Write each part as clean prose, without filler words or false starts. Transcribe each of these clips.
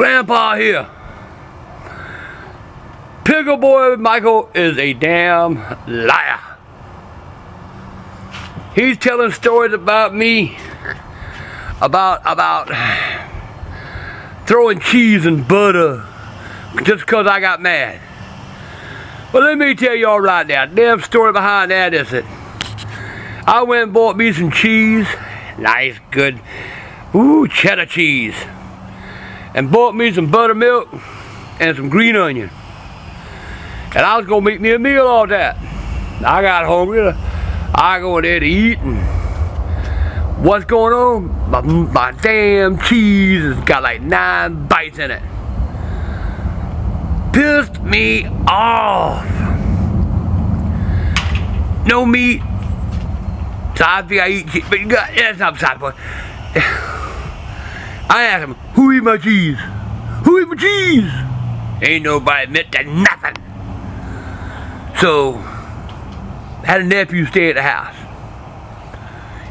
Grandpa here. Pickle Boy Michael is a damn liar. He's telling stories about me, about throwing cheese and butter just because I got mad. Well, let me tell y'all right now, the damn story behind that is that I went and bought me some cheese, nice, good, cheddar cheese, and bought me some buttermilk and some green onion. And I was gonna make me a meal all that. I got hungry. I go in there to eat, and what's going on? My damn cheese has got like 9 bites in it. Pissed me off. No meat. So I think I eat cheese, but that's not beside the point. I asked him, who eat my cheese? Who eat my cheese? Ain't nobody admit to nothing. So, had a nephew stay at the house.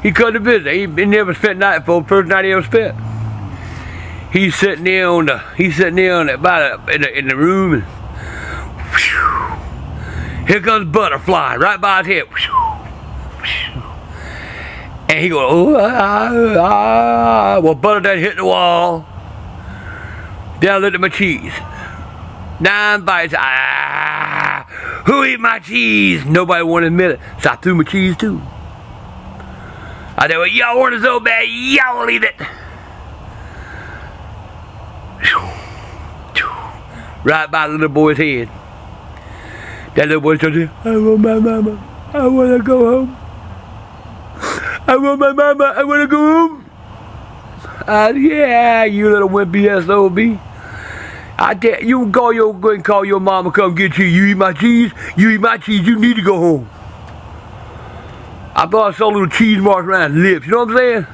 He come to visit. He never spent night before, first night he ever spent. He's sitting there in the room, and whew, here comes butterfly right by his head. Whew, whew. And he goes, well, butter done hit the wall. Then I looked at my cheese. 9 bites. Who eat my cheese? Nobody wanted to admit it, so I threw my cheese too. I said, well, y'all want it so bad, y'all will eat it. Right by the little boy's head. That little boy said, I want my mama. I want to go home. I want my mama. I want to go home. I said, yeah, you little wimpy SOB. I tell you, go and call your mama, come get you. You eat my cheese, you need to go home. I thought I saw little cheese marks around his lips, you know what I'm saying?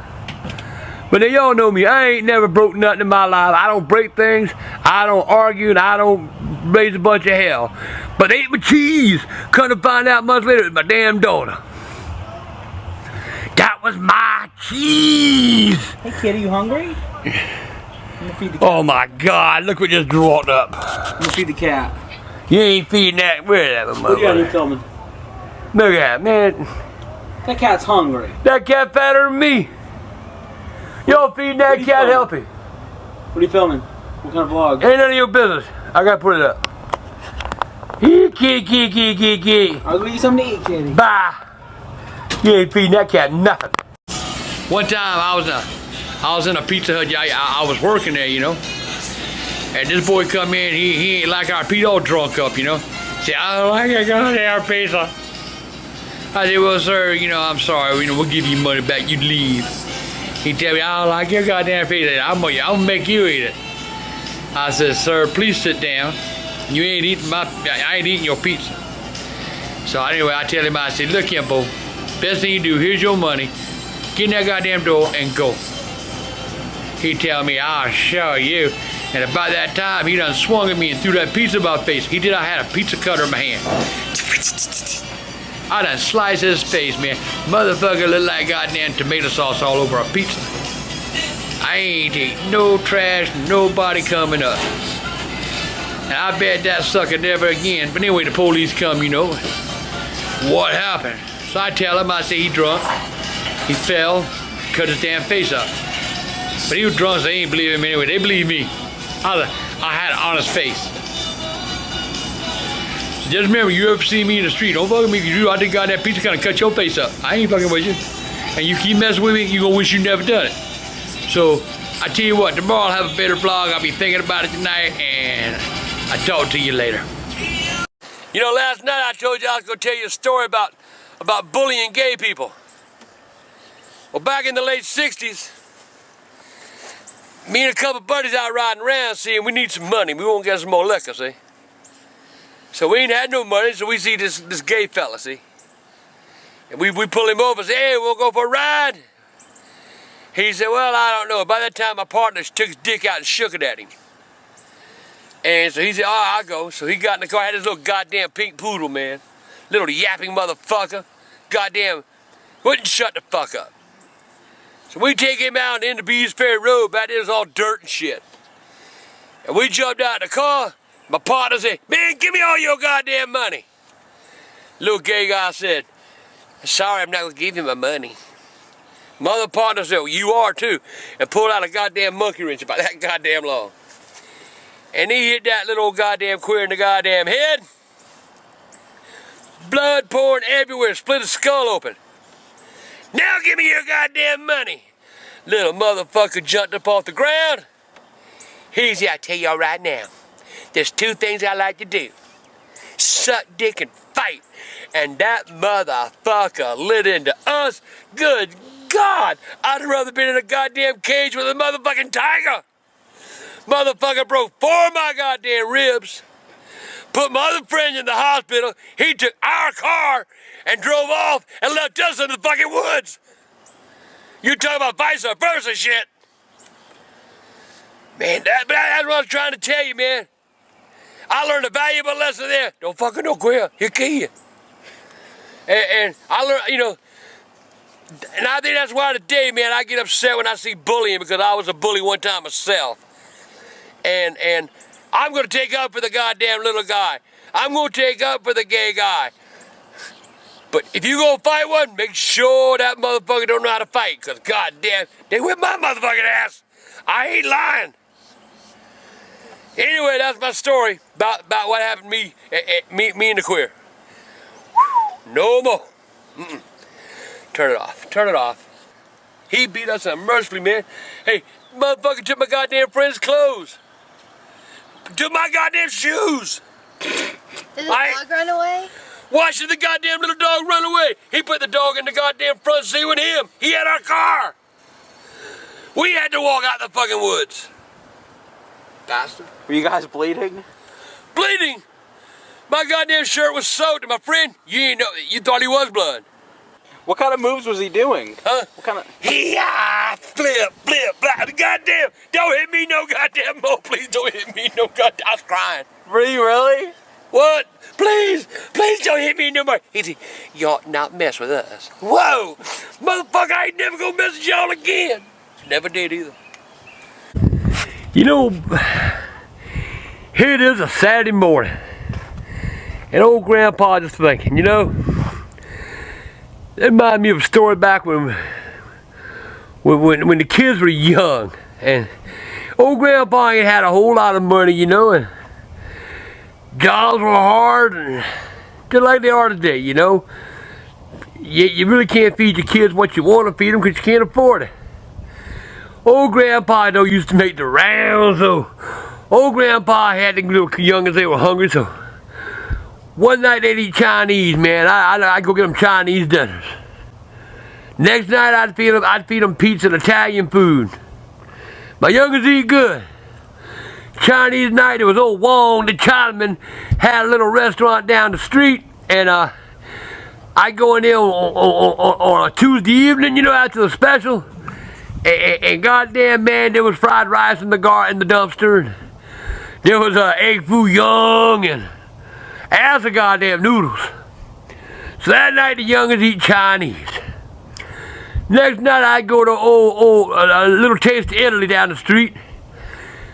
But then y'all know me, I ain't never broke nothing in my life. I don't break things, I don't argue, and I don't raise a bunch of hell. But they ate my cheese. Come to find out months later, it was my damn daughter. That was my cheese. Hey kid, are you hungry? Feed the cat. Oh my God, look what just walked up. I'm gonna feed the cat. You ain't feeding that. Where is that motherfucker? What are you filming? Look at that, man. That cat's hungry. That cat fatter than me. Y'all feeding that cat healthy. What are you filming? What kind of vlog? Ain't none of your business. I gotta put it up. Kitty. I was gonna eat something to eat, kitty. Bye. You ain't feeding that cat nothing. One time I was in a Pizza Hut. I was working there, you know. And this boy come in, he ain't like our pizza, all drunk up, you know. Say, I don't like your goddamn pizza. I said, well, sir, you know, I'm sorry, you know, we'll give you money back, you leave. He tell me, I don't like your goddamn pizza. I'm gonna make you eat it. I said, sir, please sit down. You ain't eating I ain't eating your pizza. So anyway, I tell him, I said, look here, Bo, best thing you do, here's your money. Get in that goddamn door and go. He tell me, I'll show you. And about that time, he done swung at me and threw that pizza in my face. He did. I had a pizza cutter in my hand. I done sliced his face, man. Motherfucker look like goddamn tomato sauce all over a pizza. I ain't eating no trash, nobody coming up. And I bet that sucker never again. But anyway, the police come, you know. What happened? So I tell him, I say he drunk. He fell, cut his damn face up. But he was drunk, so they ain't believe him anyway. They believe me. I had an honest face. So just remember, you ever see me in the street, don't fuck with me, because I think got that pizza kind of cut your face up. I ain't fucking with you. And you keep messing with me, you gonna wish you never done it. So, I tell you what, tomorrow I'll have a better vlog. I'll be thinking about it tonight, and I'll talk to you later. You know, last night I told you I was gonna tell you a story about bullying gay people. Well, back in the late 60s, me and a couple buddies out riding around, see, and we need some money. We won't get some more liquor, see. So we ain't had no money, so we see this gay fella, see. And we pull him over and say, hey, we'll go for a ride. He said, well, I don't know. By that time, my partner took his dick out and shook it at him. And so he said, all right, I'll go. So he got in the car, had this little goddamn pink poodle, man. Little yapping motherfucker. Goddamn, wouldn't shut the fuck up. So we take him out into Bees Ferry Road. Back there was all dirt and shit. And we jumped out of the car. My partner said, man, give me all your goddamn money. Little gay guy said, sorry, I'm not gonna give you my money. My other partner said, well, you are too. And pulled out a goddamn monkey wrench about that goddamn long. And he hit that little goddamn queer in the goddamn head. Blood pouring everywhere, split his skull open. Now give me your goddamn money. Little motherfucker jumped up off the ground. He said, I tell y'all right now, there's two things I like to do. Suck dick and fight. And that motherfucker lit into us. Good God, I'd rather been in a goddamn cage with a motherfucking tiger. Motherfucker broke 4 of my goddamn ribs. Put my other friend in the hospital. He took our car and drove off and left us in the fucking woods. You talk about vice versa shit. Man, that's what I was trying to tell you, man. I learned a valuable lesson there. Don't fucking no queer. He'll kill you. And I learned, you know, and I think that's why today, man, I get upset when I see bullying because I was a bully one time myself. And I'm going to take up for the goddamn little guy. I'm going to take up for the gay guy. But if you go fight one, make sure that motherfucker don't know how to fight. Because goddamn, they whip my motherfucking ass. I ain't lying. Anyway, that's my story about what happened to me and the queer. No more. Turn it off. Turn it off. He beat us unmercifully, man. Hey, motherfucker took my goddamn friend's clothes. Took my goddamn shoes. Did the dog run away? Why should the goddamn little dog run away? He put the dog in the goddamn front seat with him. He had our car. We had to walk out the fucking woods. Bastard. Were you guys bleeding? Bleeding? My goddamn shirt was soaked, and my friend, you thought he was blood. What kind of moves was he doing? Huh? What kind of... Flip, blah, goddamn, don't hit me no goddamn more, please don't hit me no goddamn, I was crying. Were you really? What? Please don't hit me no more. He said, you ought not mess with us. Whoa, motherfucker, I ain't never gonna mess with y'all again. Never did either. You know, here it is a Saturday morning. And old grandpa just thinking, you know, it reminded me of a story back when the kids were young. And old grandpa ain't had a whole lot of money, you know, and jobs were hard, and just like they are today, you know. You really can't feed your kids what you want to feed them because you can't afford it. Old grandpa, though, used to make the rounds, so old grandpa had the little youngins, they were hungry, so one night they'd eat Chinese, man. I'd go get them Chinese dinners. Next night I'd feed them pizza and Italian food. My youngins eat good. Chinese night, it was old Wong, the Chinaman, had a little restaurant down the street, and I go in there on a Tuesday evening, you know, after the special, and goddamn, man, there was fried rice in the dumpster. There was egg foo young and ass of goddamn noodles. So that night the youngins eat Chinese. Next night I go to a little taste of Italy down the street.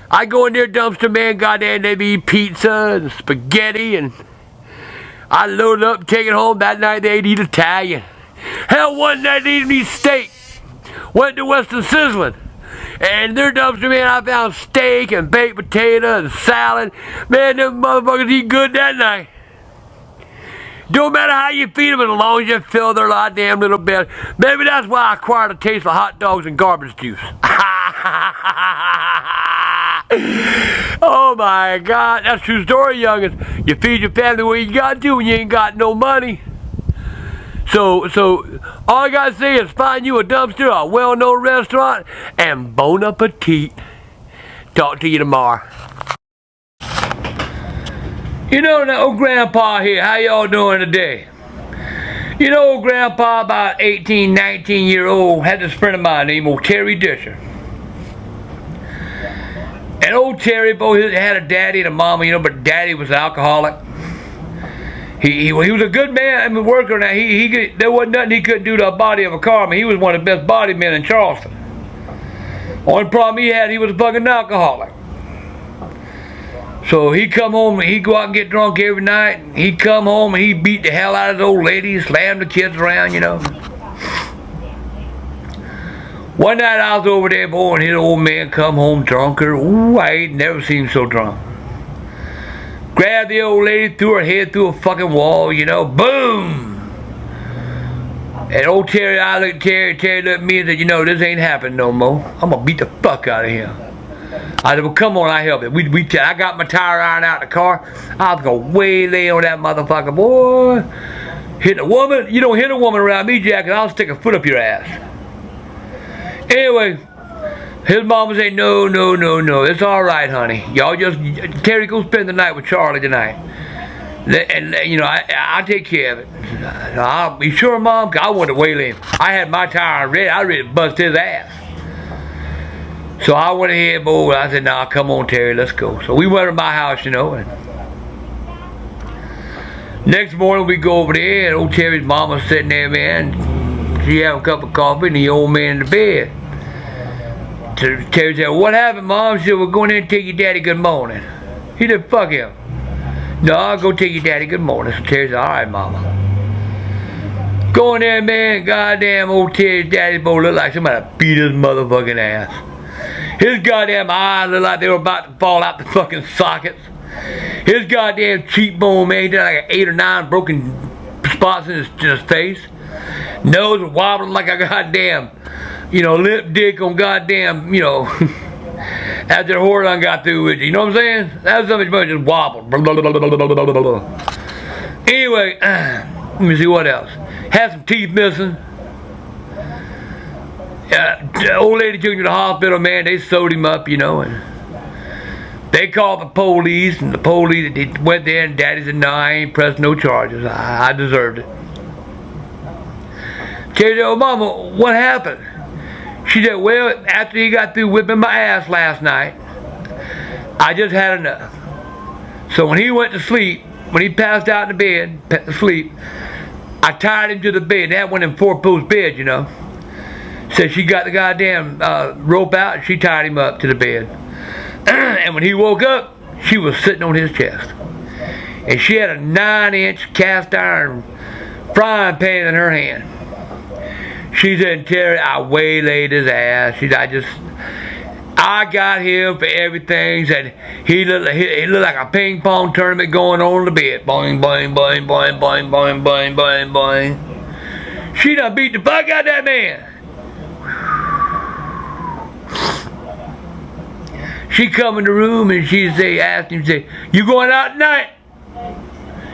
I go in their dumpster, man, goddamn, they eat pizza and spaghetti, and I load it up, take it home. That night they'd eat Italian. Hell, one night they'd eat steak. Went to Western Sizzling. And their dumpster, man, I found steak and baked potato and salad. Man, them motherfuckers eat good that night. Don't matter how you feed them as long as you fill their goddamn little belly. Maybe that's why I acquired a taste for hot dogs and garbage juice. Oh my God, that's a true story, youngins. You feed your family the way you got to when you ain't got no money. So all I gotta say is find you a dumpster, a well-known restaurant, and bon appetit. Talk to you tomorrow. You know, that old grandpa here, how y'all doing today? You know, old grandpa, about 18, 19-year-old, had this friend of mine named old Terry Disher. And old Terry, boy, he had a daddy and a mama, you know, but daddy was an alcoholic. He was a good man, I mean, worker. Now, there wasn't nothing he couldn't do to a body of a car. I mean, he was one of the best body men in Charleston. Only problem he had, he was a fucking alcoholic. So he come home and he go out and get drunk every night. He come home and he beat the hell out of the old lady, slammed the kids around, you know. One night I was over there, boy, and his old man come home drunker. Ooh, I ain't never seen him so drunk. Grabbed the old lady, threw her head through a fucking wall, you know. Boom! And old Terry, I looked at Terry, Terry looked at me and said, you know, this ain't happening no more. I'm gonna beat the fuck out of him. I said, well, come on, I help it. I got my tire iron out of the car. I was gonna waylay on that motherfucker, boy. Hit a woman. You don't hit a woman around me, Jack, and I'll stick a foot up your ass. Anyway, his mama said, no, it's all right, honey. Y'all just, Terry, go spend the night with Charlie tonight. And, you know, I'll take care of it. I'll be sure, Mom, 'cause I wanted to waylay him. I had my tire ready. I was ready to bust his ass. So I went ahead, boy. I said, nah, come on, Terry, let's go. So we went to my house, you know. And next morning, we go over there, and old Terry's mama's sitting there, man. She had a cup of coffee, and the old man in the bed. So Terry said, well, what happened, Mom? She said, we're going in and tell your daddy good morning. He said, fuck him. No, I'll go tell your daddy good morning. So Terry said, all right, Mama. Go in there, man. Goddamn old Terry's daddy, boy, looked like somebody beat his motherfucking ass. His goddamn eyes looked like they were about to fall out the fucking sockets. His goddamn cheekbone, man, he had like 8 or 9 broken spots in his face. Nose was wobbling like a goddamn, you know, lip dick on goddamn, you know, after the whore done got through with you. You know what I'm saying? That was something that just wobbled. Anyway, let me see what else. Had some teeth missing. The old lady took him to the hospital, man. They sewed him up, you know, and they called the police, and the police, they went there, and Daddy said, no, I ain't pressed no charges. I deserved it. She said, oh, Mama, what happened? She said, well, after he got through whipping my ass last night, I just had enough. So when he went to sleep, when he passed out in the bed, asleep, I tied him to the bed. That went in 4-post bed, you know. Said she got the goddamn rope out and she tied him up to the bed. And when he woke up, she was sitting on his chest. And she had a 9-inch cast iron frying pan in her hand. She said, Terry, I waylaid his ass. She said, I got him for everything. Said he looked like a ping pong tournament going on in the bed. Boing, boing, boing, boing, boing, boing, boing, boing, boing. She done beat the fuck out of that man. She come in the room and she asked him, you going out tonight?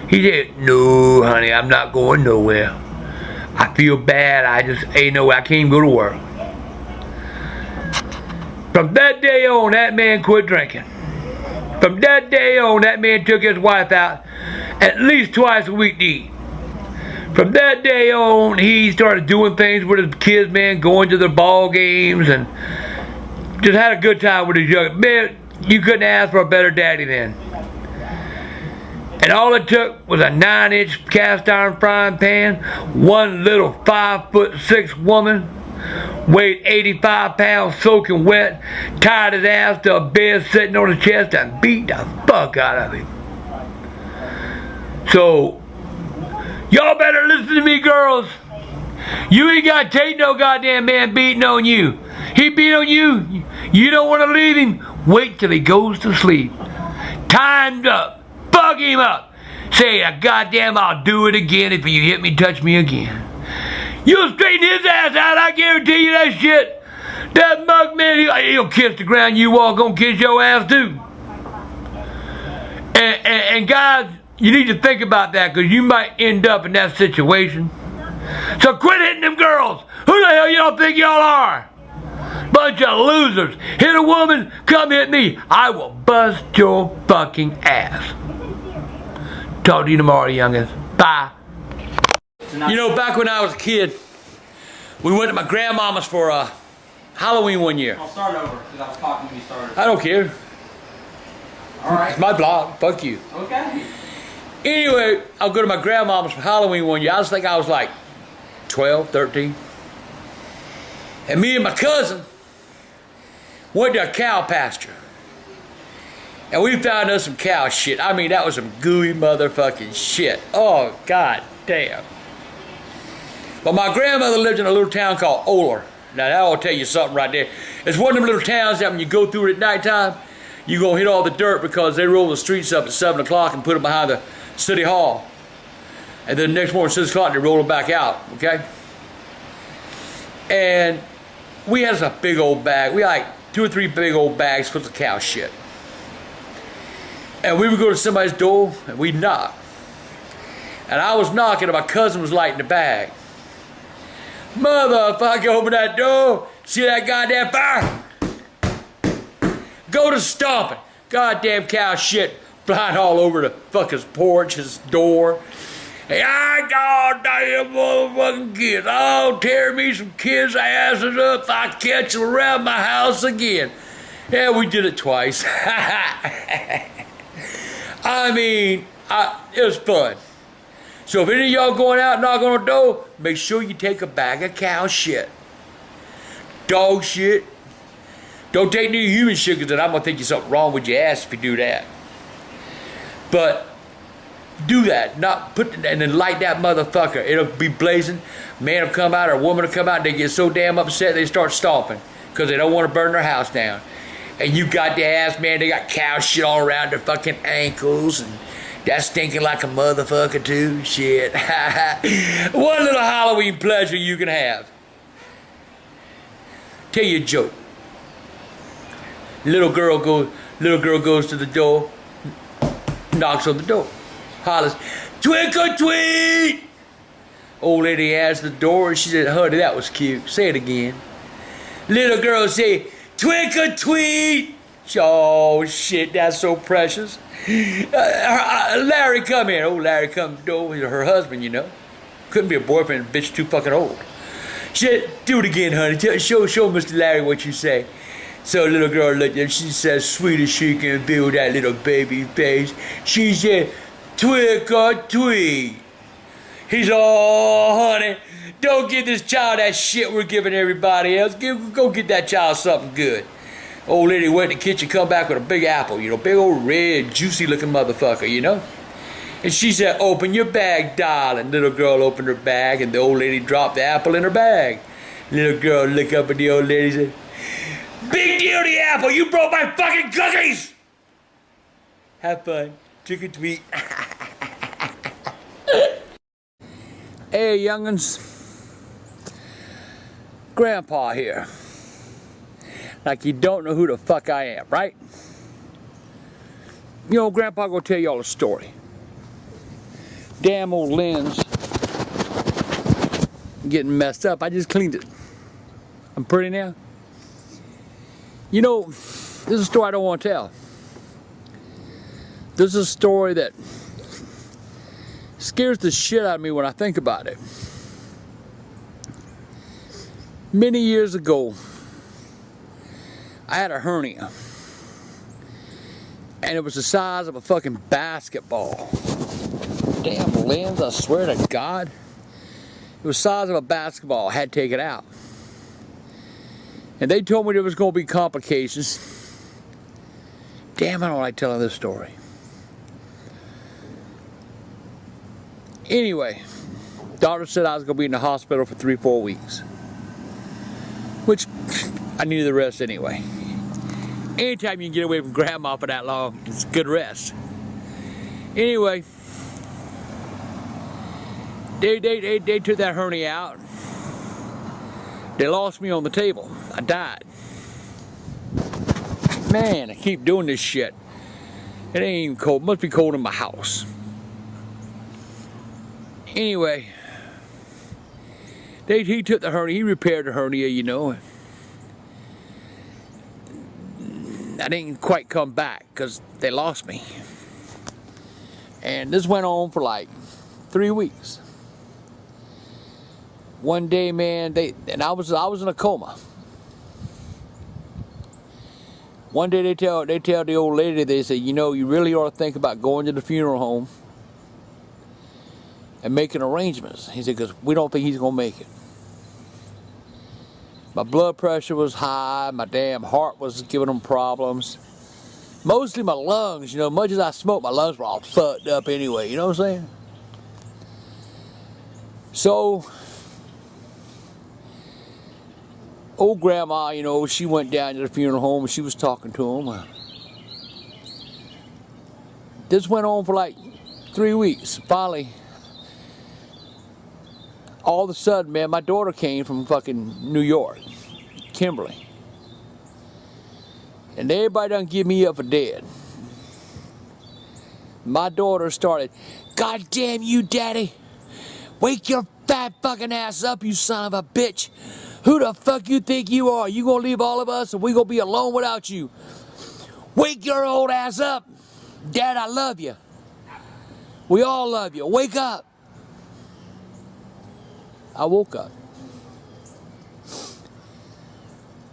He said, no, honey, I'm not going nowhere. I feel bad. I just ain't no way. I can't even go to work. From that day on, that man quit drinking. From that day on, that man took his wife out at least twice a week to eat. From that day on, he started doing things with his kids, man, going to the ball games and just had a good time with his young man. You couldn't ask for a better daddy then. And all it took was a 9-inch cast iron frying pan, one little 5'6" woman, weighed 85 pounds soaking wet, tied his ass to a bed sitting on his chest and beat the fuck out of him. So, y'all better listen to me, girls. You ain't got to take no goddamn man beating on you. He beat on you. You don't want to leave him. Wait till he goes to sleep. Timed up. Fuck him up. Say, goddamn, I'll do it again if you hit me, touch me again. You'll straighten his ass out. I guarantee you that shit. That mug man, he'll kiss the ground you walk on, kiss your ass too. And guys, you need to think about that because you might end up in that situation. So quit hitting them girls. Who the hell y'all think y'all are? Bunch of losers. Hit a woman, come hit me. I will bust your fucking ass. Talk to you tomorrow, youngins. Bye. You know, back when I was a kid, we went to my grandmama's for Halloween one year. I'll start over because I was talking when you started. I don't care. Alright. It's my vlog. Fuck you. Okay. Anyway, I'll go to my grandmama's for Halloween one year. I just think I was like 12, 13. And me and my cousin went to a cow pasture. And we found us some cow shit. I mean, that was some gooey motherfucking shit. Oh, god damn. But my grandmother lived in a little town called Oler. Now, that'll tell you something right there. It's one of them little towns that when you go through it at nighttime, you're going to hit all the dirt because they roll the streets up at 7 o'clock and put them behind the city hall. And then the next morning, 6 o'clock, they roll them back out, okay? And we had a big old bag. We had like 2 or 3 big old bags full of cow shit. And we would go to somebody's door and we'd knock. And I was knocking and my cousin was lighting the bag. Motherfucker, open that door. See that goddamn fire? Go to stomping. Goddamn cow shit flying all over the fucking porch, his door. Hey, I goddamn motherfucking kids. I'll tear me some kids' asses up if I catch them around my house again. Yeah, we did it twice. I mean, it was fun. So if any of y'all going out knocking on the door, make sure you take a bag of cow shit. Dog shit. Don't take any human shit, because then I'm going to think there's something wrong with your ass if you do that. But do that. Not put and then light that motherfucker. It'll be blazing. Man will come out or a woman will come out and they get so damn upset they start stomping because they don't want to burn their house down. And you got the ass, man, they got cow shit all around their fucking ankles and that's stinking like a motherfucker too. Shit. One little Halloween pleasure you can have. Tell you a joke. Little girl goes to the door, knocks on the door, hollers, "Trick or treat!" Old lady answers the door and she said, "Honey, that was cute. Say it again." Little girl say, "Trick or treat!" Oh shit, that's so precious. Larry, come in. Oh, Larry come to the door. He's her husband, you know. Couldn't be a boyfriend, bitch too fucking old. She said, "Do it again, honey. Show Mr. Larry what you say." So little girl looked at him. She said, sweet as she can be with that little baby face. She said, "Trick or treat." He's all, honey, don't give this child that shit we're giving everybody else. Go get that child something good. Old lady went in the kitchen, come back with a big apple, you know, big old red, juicy looking motherfucker, you know. And she said, "Open your bag, darling." Little girl opened her bag and the old lady dropped the apple in her bag. Little girl looked up at the old lady and said, "Big deal, the apple. You broke my fucking cookies." Have fun. Trick or treat. Hey, young'uns. Grandpa here. Like you don't know who the fuck I am, right? You know, Grandpa gonna tell y'all a story. Damn old lens getting messed up. I just cleaned it. I'm pretty now. You know, this is a story I don't want to tell. This is a story that scares the shit out of me when I think about it. Many years ago, I had a hernia. And it was the size of a fucking basketball. Damn lens, I swear to God. It was the size of a basketball. I had to take it out. And they told me there was going to be complications. Damn, I don't like telling this story. Anyway, doctor said I was going to be in the hospital for 3-4 weeks. Which, I needed the rest anyway. Anytime you can get away from grandma for that long, it's good rest. Anyway, they took that hernia out. They lost me on the table. I died. Man, I keep doing this shit. It ain't even cold. It must be cold in my house. Anyway, he took the hernia. He repaired the hernia, you know. I didn't quite come back because they lost me. And this went on for like 3 weeks. One day, man, I was in a coma. One day they tell the old lady, they say, you know, you really ought to think about going to the funeral home and making arrangements. He said, because we don't think he's gonna make it. My blood pressure was high, my damn heart was giving him problems. Mostly my lungs, you know, much as I smoked, my lungs were all fucked up anyway, you know what I'm saying? So, old grandma, you know, she went down to the funeral home and she was talking to him. This went on for like 3 weeks. Finally, all of a sudden, man, my daughter came from fucking New York, Kimberly. And everybody done give me up for dead. My daughter started, "God damn you, Daddy. Wake your fat fucking ass up, you son of a bitch. Who the fuck you think you are? You gonna leave all of us and we gonna be alone without you? Wake your old ass up. Dad, I love you. We all love you. Wake up." I woke up.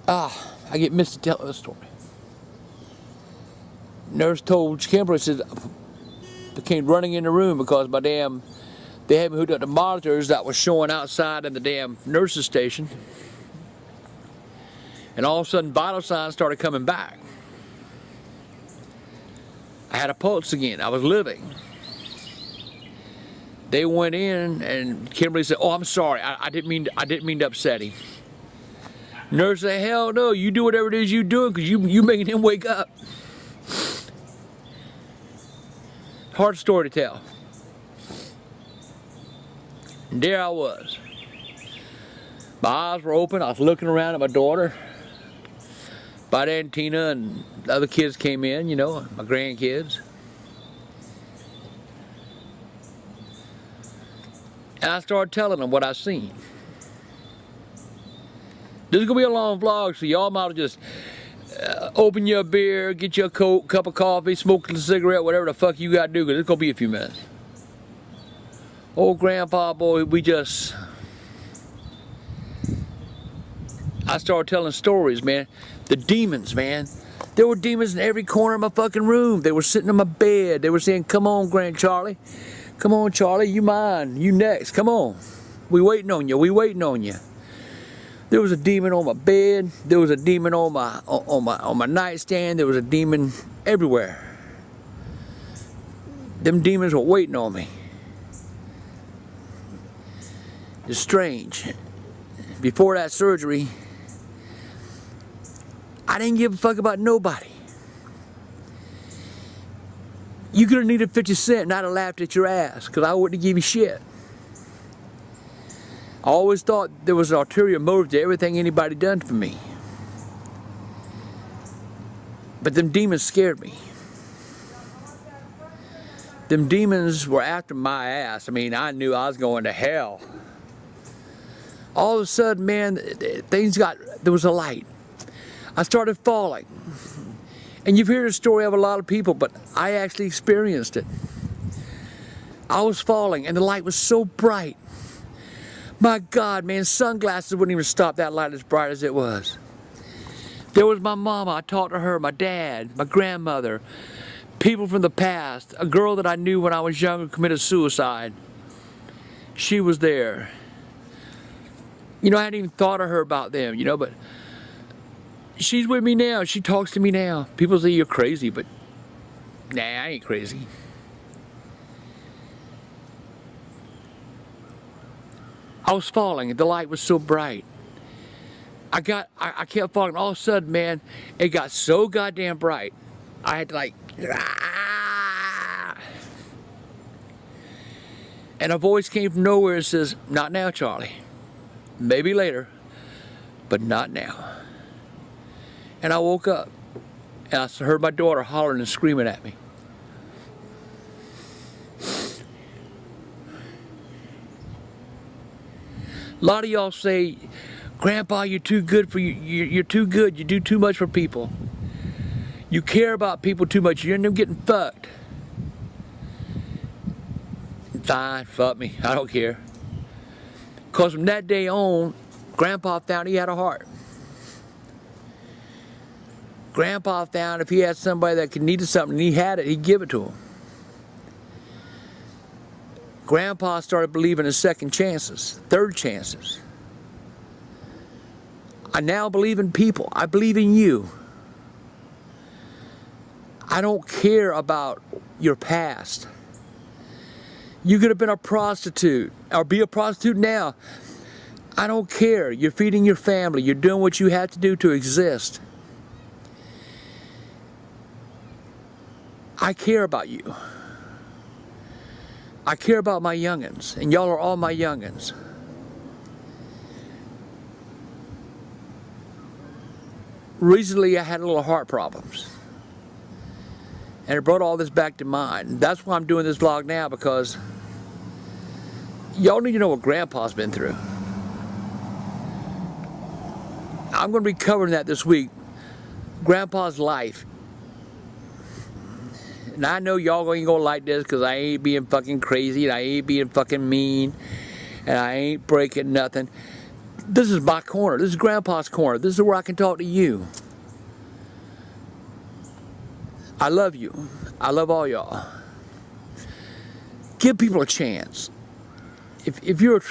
I get missed to tell the story. Nurse told Kimberly, said, I came running in the room because they had me hooked up to monitors that was showing outside in the damn nurse's station. And all of a sudden, vital signs started coming back. I had a pulse again. I was living. They went in, and Kimberly said, "Oh, I'm sorry. I didn't mean to upset him." Nurse said, "Hell no. You do whatever it is you're doing, because you making him wake up." Hard story to tell. And there I was. My eyes were open. I was looking around at my daughter. By then, Tina and the other kids came in, you know, my grandkids. And I started telling them what I seen. This is going to be a long vlog, so y'all might just open your beer, get you a cup of coffee, smoke a cigarette, whatever the fuck you got to do, because it's going to be a few minutes. Old grandpa, boy, I started telling stories, man. The demons, man. There were demons in every corner of my fucking room. They were sitting on my bed. They were saying, "Come on, Grand Charlie. Come on, Charlie. You mine. You next. Come on. We waiting on you. We waiting on you." There was a demon on my bed. There was a demon on my nightstand. There was a demon everywhere. Them demons were waiting on me. It's strange. Before that surgery, I didn't give a fuck about nobody. You could have needed 50 cents and I'd have laughed at your ass, because I wouldn't give you shit. I always thought there was an ulterior motive to everything anybody done for me. But them demons scared me. Them demons were after my ass. I mean, I knew I was going to hell. All of a sudden, man, there was a light. I started falling. And you've heard the story of a lot of people, but I actually experienced it. I was falling, and the light was so bright. My God, man, sunglasses wouldn't even stop that light as bright as it was. There was my mama. I talked to her, my dad, my grandmother, people from the past, a girl that I knew when I was young who committed suicide. She was there. You know, I hadn't even thought of her about them, you know, but she's with me now. She talks to me now. People say you're crazy, but nah, I ain't crazy. I was falling, and the light was so bright. I kept falling. All of a sudden, man, it got so goddamn bright. I had to like, and a voice came from nowhere and says, "Not now, Charlie. Maybe later, but not now." And I woke up, and I heard my daughter hollering and screaming at me. A lot of y'all say, "Grandpa, you're too good for you. You're too good. You do too much for people. You care about people too much. You end up getting fucked." Fine, fuck me. I don't care. Because from that day on, Grandpa found he had a heart. Grandpa found if he had somebody that needed something and he had it, he'd give it to him. Grandpa started believing in second chances, third chances. I now believe in people. I believe in you. I don't care about your past. You could have been a prostitute or be a prostitute now. I don't care. You're feeding your family. You're doing what you have to do to exist. I care about you. I care about my youngins, and y'all are all my youngins. Recently, I had a little heart problems. And it brought all this back to mind. That's why I'm doing this vlog now, because y'all need to know what Grandpa's been through. I'm going to be covering that this week. Grandpa's life. And I know y'all ain't going to like this because I ain't being fucking crazy and I ain't being fucking mean and I ain't breaking nothing. This is my corner. This is Grandpa's corner. This is where I can talk to you. I love you. I love all y'all. Give people a chance. If you're,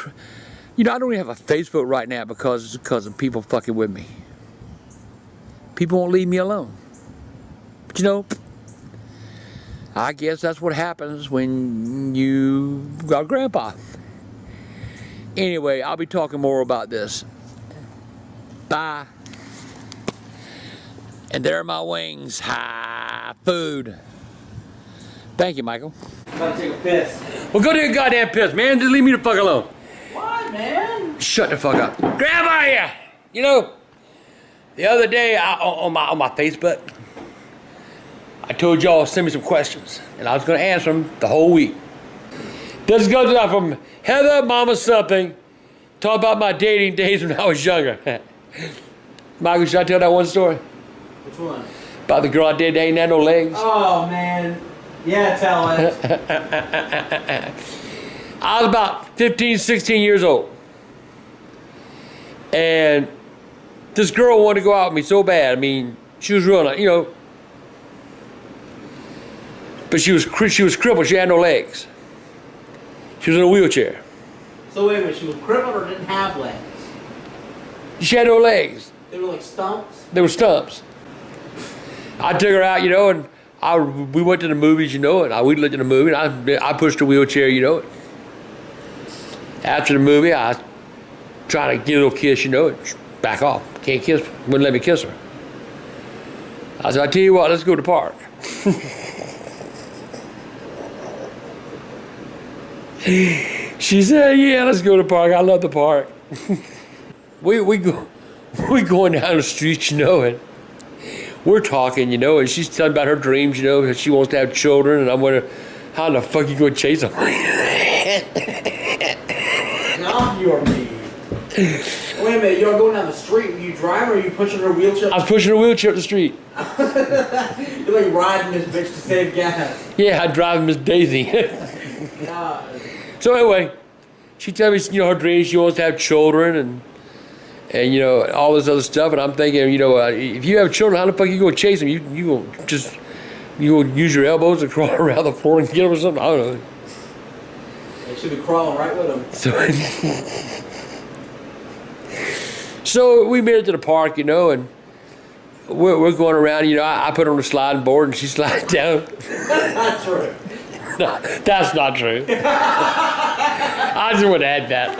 you know, I don't even have a Facebook right now because of people fucking with me. People won't leave me alone. But you know, I guess that's what happens when you got Grandpa. Anyway, I'll be talking more about this. Bye. And there are my wings. Ha! Food. Thank you, Michael. I'm about to take a piss. Well, go take a goddamn piss, man. Just leave me the fuck alone. What, man? Shut the fuck up. Grandma here! You know, the other day on my Facebook, I told y'all to send me some questions, and I was going to answer them the whole week. This goes out from Heather Mama Something. Talk about my dating days when I was younger. Michael, should I tell that one story? Which one? About the girl I dated that ain't had no legs? Oh, man. Yeah, tell it. I was about 15, 16 years old. And this girl wanted to go out with me so bad. I mean, she was real, you know. But she was crippled. She had no legs. She was in a wheelchair. So wait a minute, she was crippled or didn't have legs? She had no legs. They were like stumps? They were stumps. I took her out, you know, and we went to the movies, you know, and we looked at the movie, and I pushed the wheelchair, you know. After the movie, I tried to get a little kiss, you know, and back off. Can't kiss, wouldn't let me kiss her. I said, I tell you what, let's go to the park. She said, yeah, let's go to the park. I love the park. we going down the street, you know, and we're talking, you know, and she's telling about her dreams, you know, that she wants to have children, and I'm wondering, how the fuck you gonna chase them? Now you're mean. Wait a minute, you're going down the street. Were you driving or are you pushing her wheelchair? I was pushing her wheelchair up the street. You're like riding this bitch to save gas. Yeah, I drive Miss Daisy. God. So anyway, she told me, you know, her dreams, she wants to have children, and you know, all this other stuff, and I'm thinking, you know, if you have children, how the fuck you gonna chase them? You gonna use your elbows and crawl around the floor and get them or something? I don't know. They should be crawling right with them. So we made it to the park, you know, and we're going around, you know, I put her on the sliding board and she slides down. That's true. No, that's not true. I just would have had that.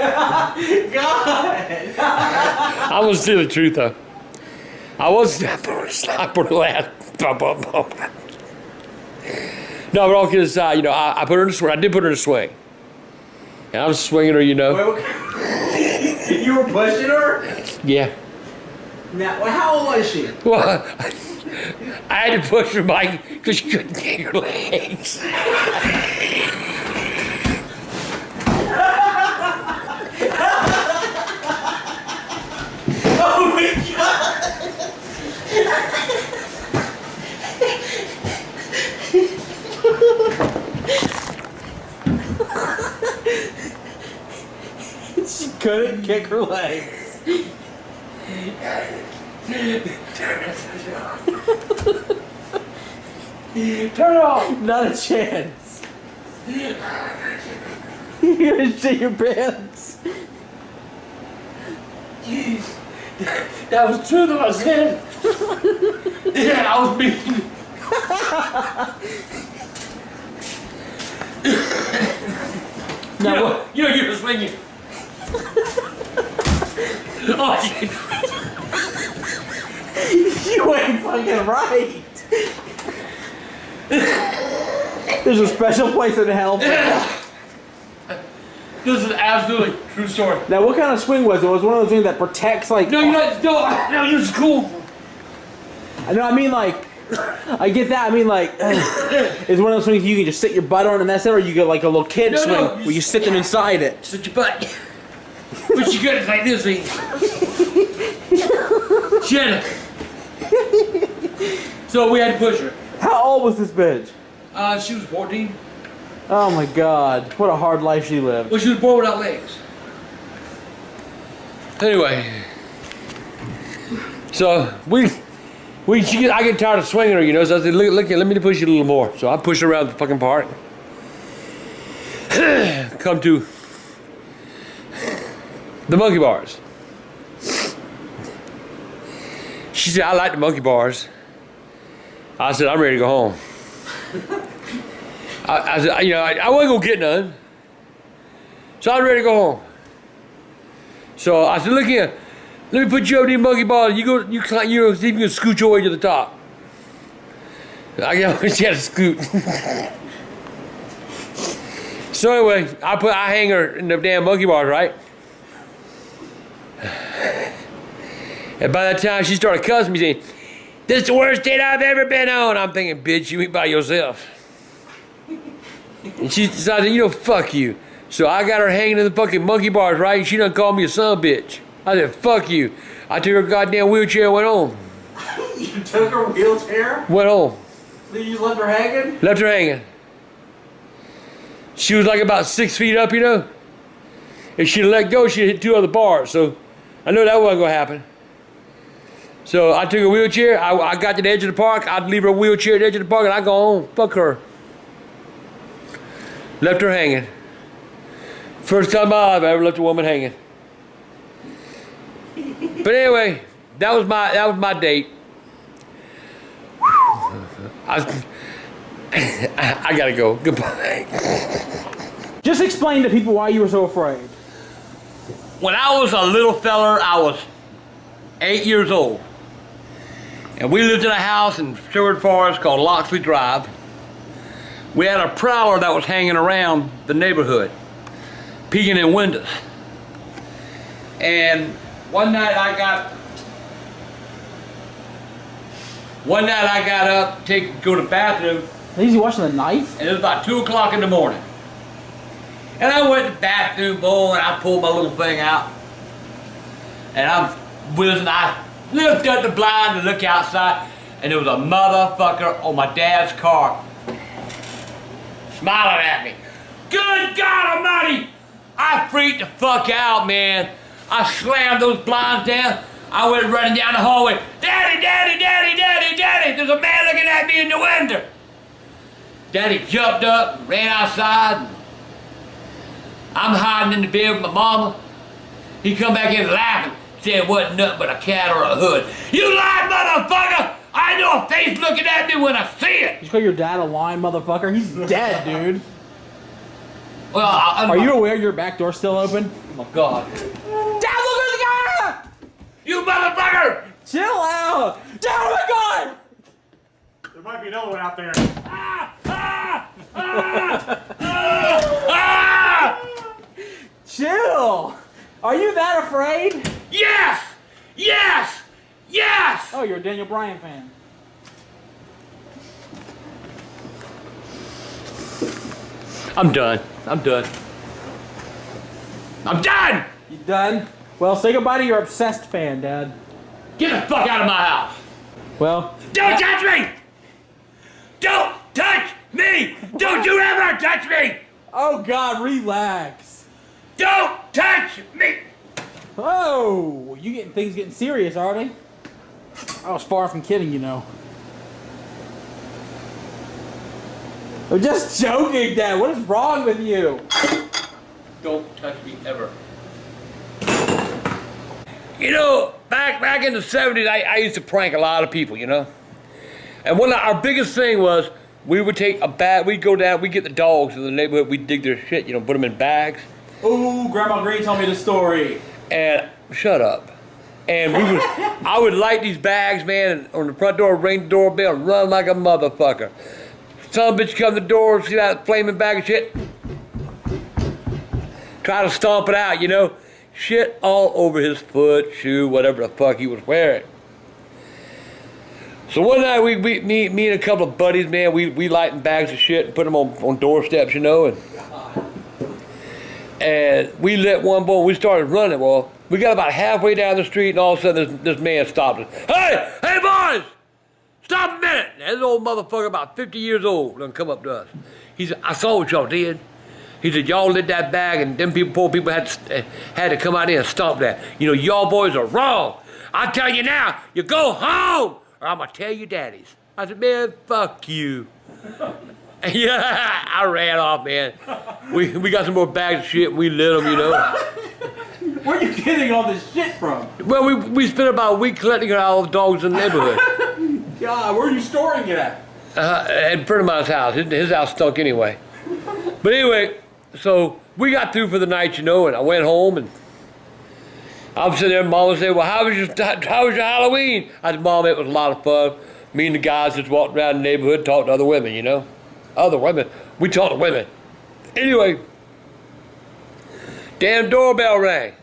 God! I'm gonna say the truth though. I was slide for the last. No, but all kidding aside, you know, I put her in the swing. I did put her in the swing, and I was swinging her, you know. Wait, you were pushing her? Yeah. Now, well, how old was she? Well, I had to push her, Mike, because she couldn't get her legs. Oh my God! She couldn't kick her legs. Turn it off. Not a chance. You're gonna shit your pants. That was true that I said. Yeah, I was being. Now, you're swinging. Oh, shit. You ain't fucking right. There's a special place in hell for that. This is absolutely true story. Now, what kind of swing was it? Was it one of those things that protects, like... No, you're not. No, you're cool. No, I mean, like... I get that. I mean, like... Is one of those swings you can just sit your butt on and that's it? Or you get, like, a little kid swing where you sit them inside it? Sit your butt. But you got it like this, thing. Shut up. So we had to push her. How old was this bitch? She was 14. Oh my god. What a hard life she lived. Well, she was born without legs. Anyway. So, I get tired of swinging her, you know, so I said, look, let me push you a little more. So I push her around the fucking park. Come to the monkey bars. She said, I like the monkey bars. I said, I'm ready to go home. I said, you know, I wasn't gonna get none. So I was ready to go home. So I said, look here, let me put you over these monkey bars. You see if you can scoot your way to the top. She had to scoot. So anyway, I hang her in the damn monkey bars, right? And by the time she started cussing me, saying, "This is the worst date I've ever been on," I'm thinking, bitch, you eat by yourself. And she decided, you know, fuck you. So I got her hanging in the fucking monkey bars, right? And she done called me a son of a bitch. I said, fuck you. I took her goddamn wheelchair and went home. You took her wheelchair? Went home. So you just left her hanging? Left her hanging. She was like about 6 feet up, you know? If she'd let go, she'd hit 2 other bars. So I knew that wasn't gonna happen. So I took a wheelchair, I got to the edge of the park, I'd leave her wheelchair at the edge of the park and I'd go home. Fuck her. Left her hanging. First time I've ever left a woman hanging. But anyway, that was my date. I gotta go. Goodbye. Just explain to people why you were so afraid. When I was a little feller, I was 8 years old. And we lived in a house in Sherwood Forest called Loxley Drive. We had a prowler that was hanging around the neighborhood, peeking in windows. And one night I got up to go to the bathroom. Is he watching the knife? And it was about 2 o'clock in the morning. And I went to the bathroom bowl and I pulled my little thing out. And I lifted up the blind to look outside, and there was a motherfucker on my dad's car smiling at me. Good God Almighty! I freaked the fuck out, man. I slammed those blinds down. I went running down the hallway. Daddy, Daddy, Daddy, Daddy, Daddy! There's a man looking at me in the window. Daddy jumped up, ran outside. I'm hiding in the bed with my mama. He come back in laughing. Said it wasn't nothing but a cat or a hood. You lied, motherfucker! I know a face looking at me when I see it! You call your dad a lying motherfucker? He's dead, dude. Well, are you aware your back door's still open? Oh my God. Dad, look who's the guy! You motherfucker! Chill out! Dad, oh my God! There might be another one out there. Ah! Ah! Ah! Ah! Ah! Chill! Are you that afraid? Yes! Yes! Yes! Oh, you're a Daniel Bryan fan. I'm done. I'm done. I'm done! You done? Well, say goodbye to your obsessed fan, Dad. Get the fuck out of my house! Well... Don't touch me! Don't touch me! Don't you ever touch me! Oh, God, relax. Don't touch me! Oh, things getting serious, are they? I was far from kidding, you know. I'm just joking, Dad. What is wrong with you? Don't touch me ever. You know, back in the 70s, I used to prank a lot of people, you know. And one of our biggest thing was we would take a bag, we'd go down, we'd get the dogs in the neighborhood, we'd dig their shit, you know, put them in bags. Ooh, Grandma Green told me the story. And shut up. And I would light these bags, man, on the front door, ring the doorbell, and run like a motherfucker. Some bitch come to the door, see that flaming bag of shit, try to stomp it out, you know. Shit all over his foot, shoe, whatever the fuck he was wearing. So one night, me and a couple of buddies, man, we lighting bags of shit and put them on doorsteps, you know, and we lit one boy, we started running. Well, we got about halfway down the street, and all of a sudden this man stopped us. Hey boys, stop a minute. And this old motherfucker, about 50 years old, done come up to us. He said, I saw what y'all did. He said, y'all lit that bag, and them poor people had to come out here and stomp that. You know, y'all boys are wrong. I tell you now, you go home, or I'm gonna tell your daddies. I said, man, fuck you. Yeah, I ran off, man. We got some more bags of shit, and we lit them, you know. Where are you getting all this shit from? Well, we spent about a week collecting all the dogs in the neighborhood. God, where are you storing it at? At a friend of mine's house. His house stunk anyway. But anyway, so we got through for the night, you know, and I went home, and I was sitting there, and Mom would say, well, how was your Halloween? I said, Mom, it was a lot of fun. Me and the guys just walked around the neighborhood, talked to other women, you know. Other women. We talked to women. Anyway, damn doorbell rang.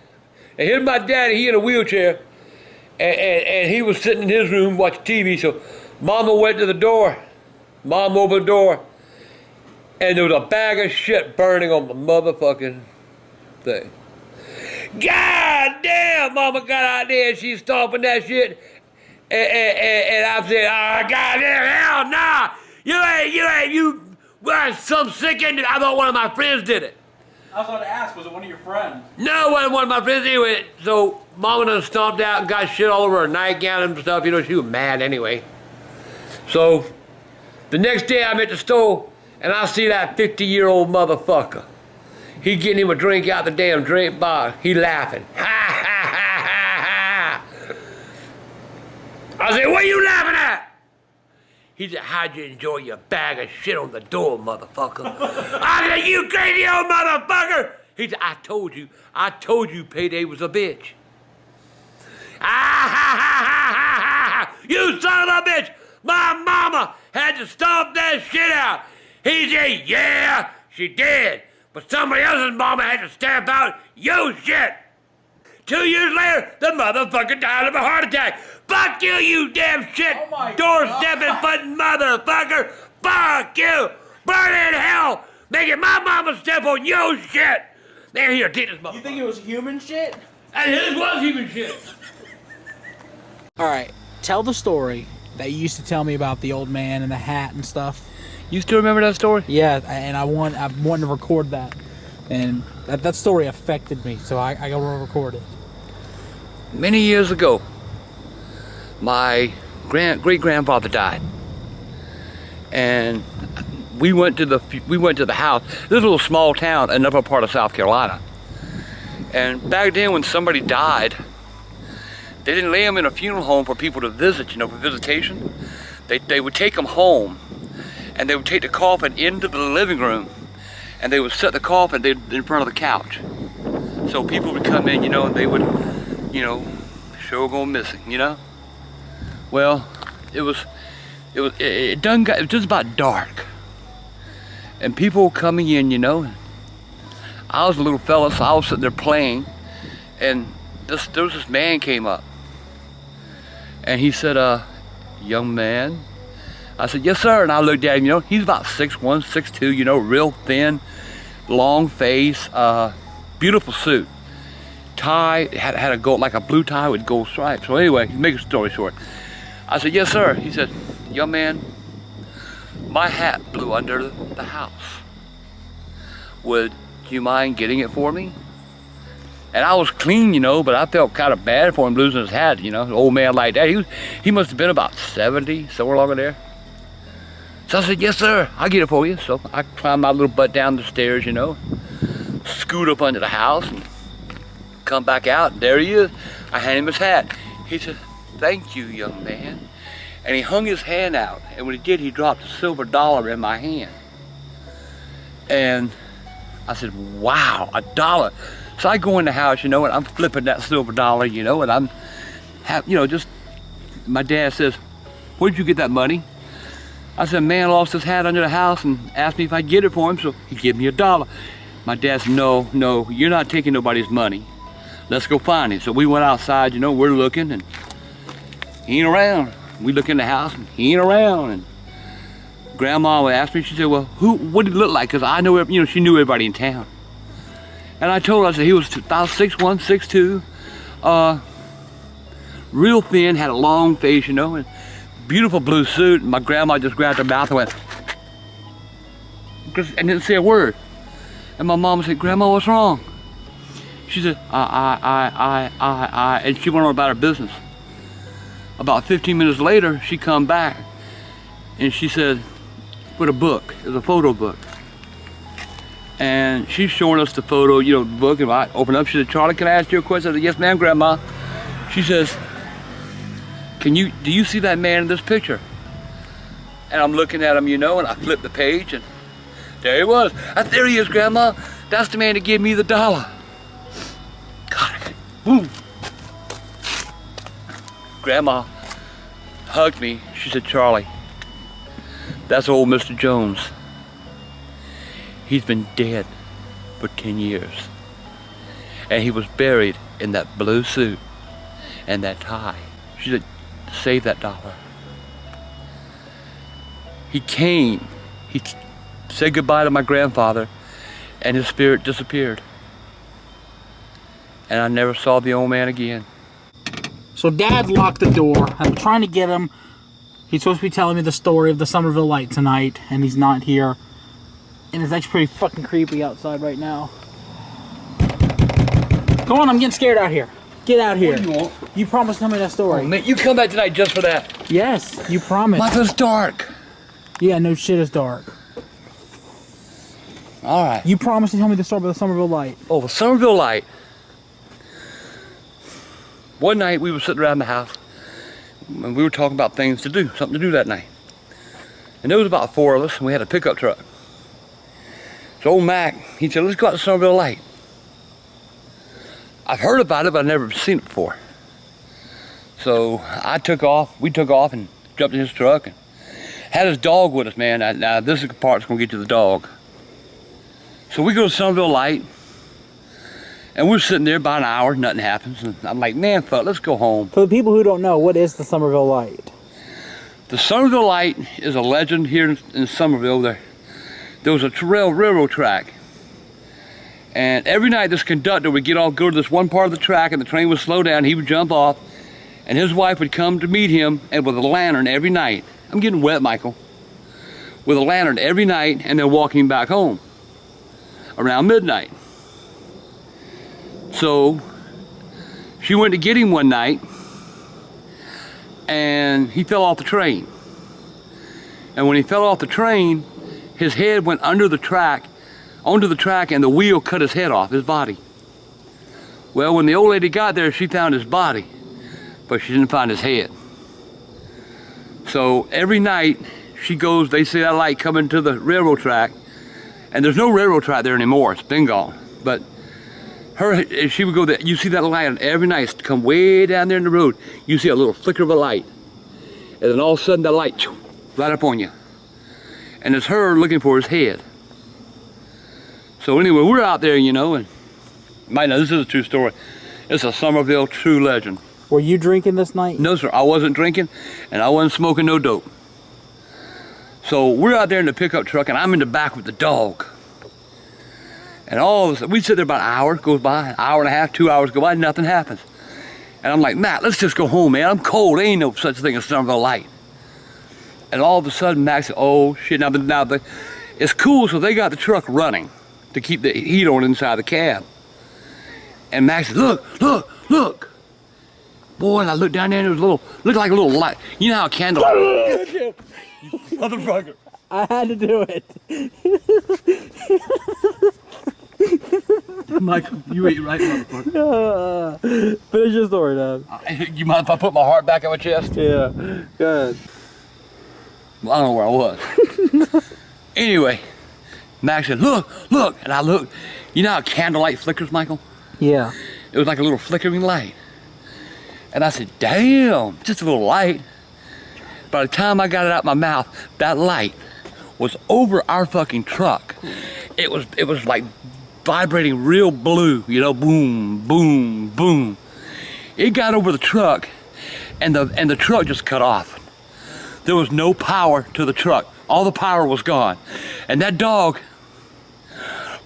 And here's my daddy, he in a wheelchair, and he was sitting in his room watching TV, so Mama went to the door. Mom opened the door, and there was a bag of shit burning on the motherfucking thing. God damn, Mama got out there and she's stomping that shit. And I said, oh, goddamn, hell nah. You were some sick Indian. I thought one of my friends did it. I was about to ask, was it one of your friends? No, it wasn't one of my friends anyway. So Mama done stomped out and got shit all over her nightgown and stuff. You know, she was mad anyway. So the next day I'm at the store and I see that 50-year-old motherfucker. He getting him a drink out the damn drink bar. He laughing. Ha, ha, ha, ha, ha. I said, what are you laughing at? He said, how'd you enjoy your bag of shit on the door, motherfucker? I said, you crazy old motherfucker. He said, I told you Payday was a bitch. Ah, ha, ha, ha, ha, ha. You son of a bitch. My mama had to stomp that shit out. He said, yeah, she did. But somebody else's mama had to stamp out your shit. 2 years later, the motherfucker died of a heart attack. Fuck you, you damn shit, doorstepping button motherfucker. Fuck you. Burn in hell. Making my mama step on your shit. Man, here, take this motherfucker. You think it was human shit? And his was human shit. Alright, tell the story that you used to tell me about the old man and the hat and stuff. You still remember that story? Yeah, and I want to record that. And that story affected me, so I got to record it. Many years ago, my great-grandfather died. And we went to the house. This is a little small town in upper part of South Carolina. And back then when somebody died, they didn't lay them in a funeral home for people to visit, you know, for visitation. They would take them home, and they would take the coffin into the living room, and they would set the coffin in front of the couch. So people would come in, you know, and they would, you know, sure going missing, you know? Well, it was just about dark. And people were coming in, you know. I was a little fella, so I was sitting there playing, and there was this man came up. And he said, young man. I said, yes, sir. And I looked at him, you know, he's about 6'1", 6'2", you know, real thin, long face, beautiful suit. Tie, had a gold, like a blue tie with gold stripes. So anyway, to make a story short, I said, yes, sir. He said, young man, my hat blew under the house. Would you mind getting it for me? And I was clean, you know, but I felt kind of bad for him losing his hat, you know, an old man like that. He must have been about 70, somewhere along there. So I said, yes, sir, I'll get it for you. So I climbed my little butt down the stairs, you know, scoot up under the house, and come back out, and there he is. I handed him his hat. He said, thank you, young man. And he hung his hand out, and when he did, he dropped a silver dollar in my hand. And I said, wow, $1. So I go in the house, you know, and I'm flipping that silver dollar, you know, and my dad says, where'd you get that money? I said, man lost his hat under the house and asked me if I'd get it for him, so he gave me $1. My dad said, no, you're not taking nobody's money. Let's go find him. So we went outside, you know, we're looking, and he ain't around. We look in the house, and he ain't around. And Grandma asked me, she said, well, what did he look like? Because I know, you know, she knew everybody in town. And I told her, I said, he was about 6'1", 6'2", real thin, had a long face, you know, and beautiful blue suit. And my grandma just grabbed her mouth and went, and didn't say a word. And my mom said, Grandma, what's wrong? She said, I, and she went on about her business. About 15 minutes later, she come back, and she said, with a book, it was a photo book. And she's showing us the photo, you know, the book, and I opened up, she said, Charlie, can I ask you a question? I said, yes, ma'am, Grandma. She says, do you see that man in this picture? And I'm looking at him, you know, and I flipped the page, and there he was. There he is, Grandma. That's the man that gave me the $1. God, boom. Grandma hugged me. She said, Charlie, that's old Mr. Jones. He's been dead for 10 years. And he was buried in that blue suit and that tie. She said, save that $1. He came. He said goodbye to my grandfather, and his spirit disappeared. And I never saw the old man again. So Dad locked the door. I'm trying to get him. He's supposed to be telling me the story of the Somerville light tonight, and he's not here. And it's actually pretty fucking creepy outside right now. Come on, I'm getting scared out here. Get out here. What do you want? You promised to tell me that story. Oh, man, you come back tonight just for that. Yes, you promised. Michael's dark. Yeah, no shit, it's dark. All right. You promised to tell me the story about the Somerville light. Oh, the Somerville light. One night we were sitting around the house and we were talking about things to do, something to do that night. And there was about 4 of us, and we had a pickup truck. So old Mac, he said, let's go out to Somerville light. I've heard about it, but I've never seen it before. So we took off and jumped in his truck and had his dog with us, man. Now this is the part that's gonna get to the dog. So we go to Somerville light, and we're sitting there about an hour, nothing happens. And I'm like, man, fuck, let's go home. For the people who don't know, what is the Somerville light? The Somerville light is a legend here in Somerville. There was a railroad track. And every night this conductor would go to this one part of the track, and the train would slow down, he would jump off, and his wife would come to meet him, and with a lantern every night. I'm getting wet, Michael. With a lantern every night, and then walk him back home around midnight. So she went to get him one night, and he fell off the train. And when he fell off the train, his head went onto the track, and the wheel cut his head off, his body. Well, when the old lady got there, she found his body, but she didn't find his head. So every night she goes, they see that light coming to the railroad track, and there's no railroad track there anymore, it's been gone. But she would go there, you see that light every night, come way down there in the road, you see a little flicker of a light, and then all of a sudden that light, right up on you. And it's her looking for his head. So anyway, we're out there, you know, and you might know this is a true story. It's a Somerville true legend. Were you drinking this night? No, sir, I wasn't drinking, and I wasn't smoking no dope. So we're out there in the pickup truck, and I'm in the back with the dog. And all of a sudden, we sit there about an hour goes by, an hour and a half, 2 hours go by, nothing happens. And I'm like, Matt, let's just go home, man. I'm cold. There ain't no such thing as Somerville light. And all of a sudden, Max said, oh, shit. It's cool, so they got the truck running to keep the heat on inside the cab. And Max said, look. Boy, and I looked down there, and it was looked like a little light. You know how a candle... You motherfucker. I had to do it. Michael, you ate right, motherfucker. Finish your story, Dad. You mind if I put my heart back in my chest? Yeah, good. Well, I don't know where I was. Anyway, Max said, look, and I looked. You know how candlelight flickers, Michael? Yeah. It was like a little flickering light. And I said, damn, just a little light. By the time I got it out my mouth, that light was over our fucking truck. It was like vibrating real blue, you know, boom, boom, boom. It got over the truck, and the truck just cut off. There was no power to the truck. All the power was gone. And that dog,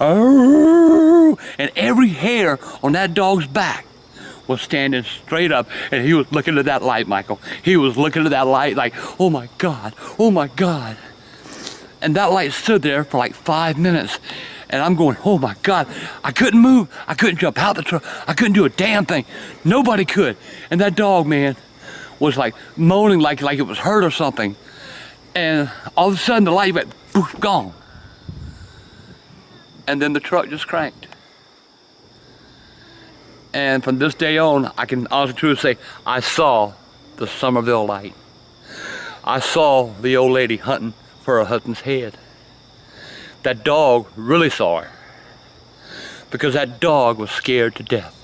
and every hair on that dog's back was standing straight up, and he was looking at that light, Michael. He was looking at that light like, oh my God, oh my God. And that light stood there for like 5 minutes. And I'm going, oh my God, I couldn't move. I couldn't jump out the truck. I couldn't do a damn thing. Nobody could. And that dog, man, was like moaning like it was hurt or something. And all of a sudden the light went, poof, gone. And then the truck just cranked. And from this day on, I can honestly truly say, I saw the Somerville light. I saw the old lady hunting for her husband's head. That dog really saw her, because that dog was scared to death.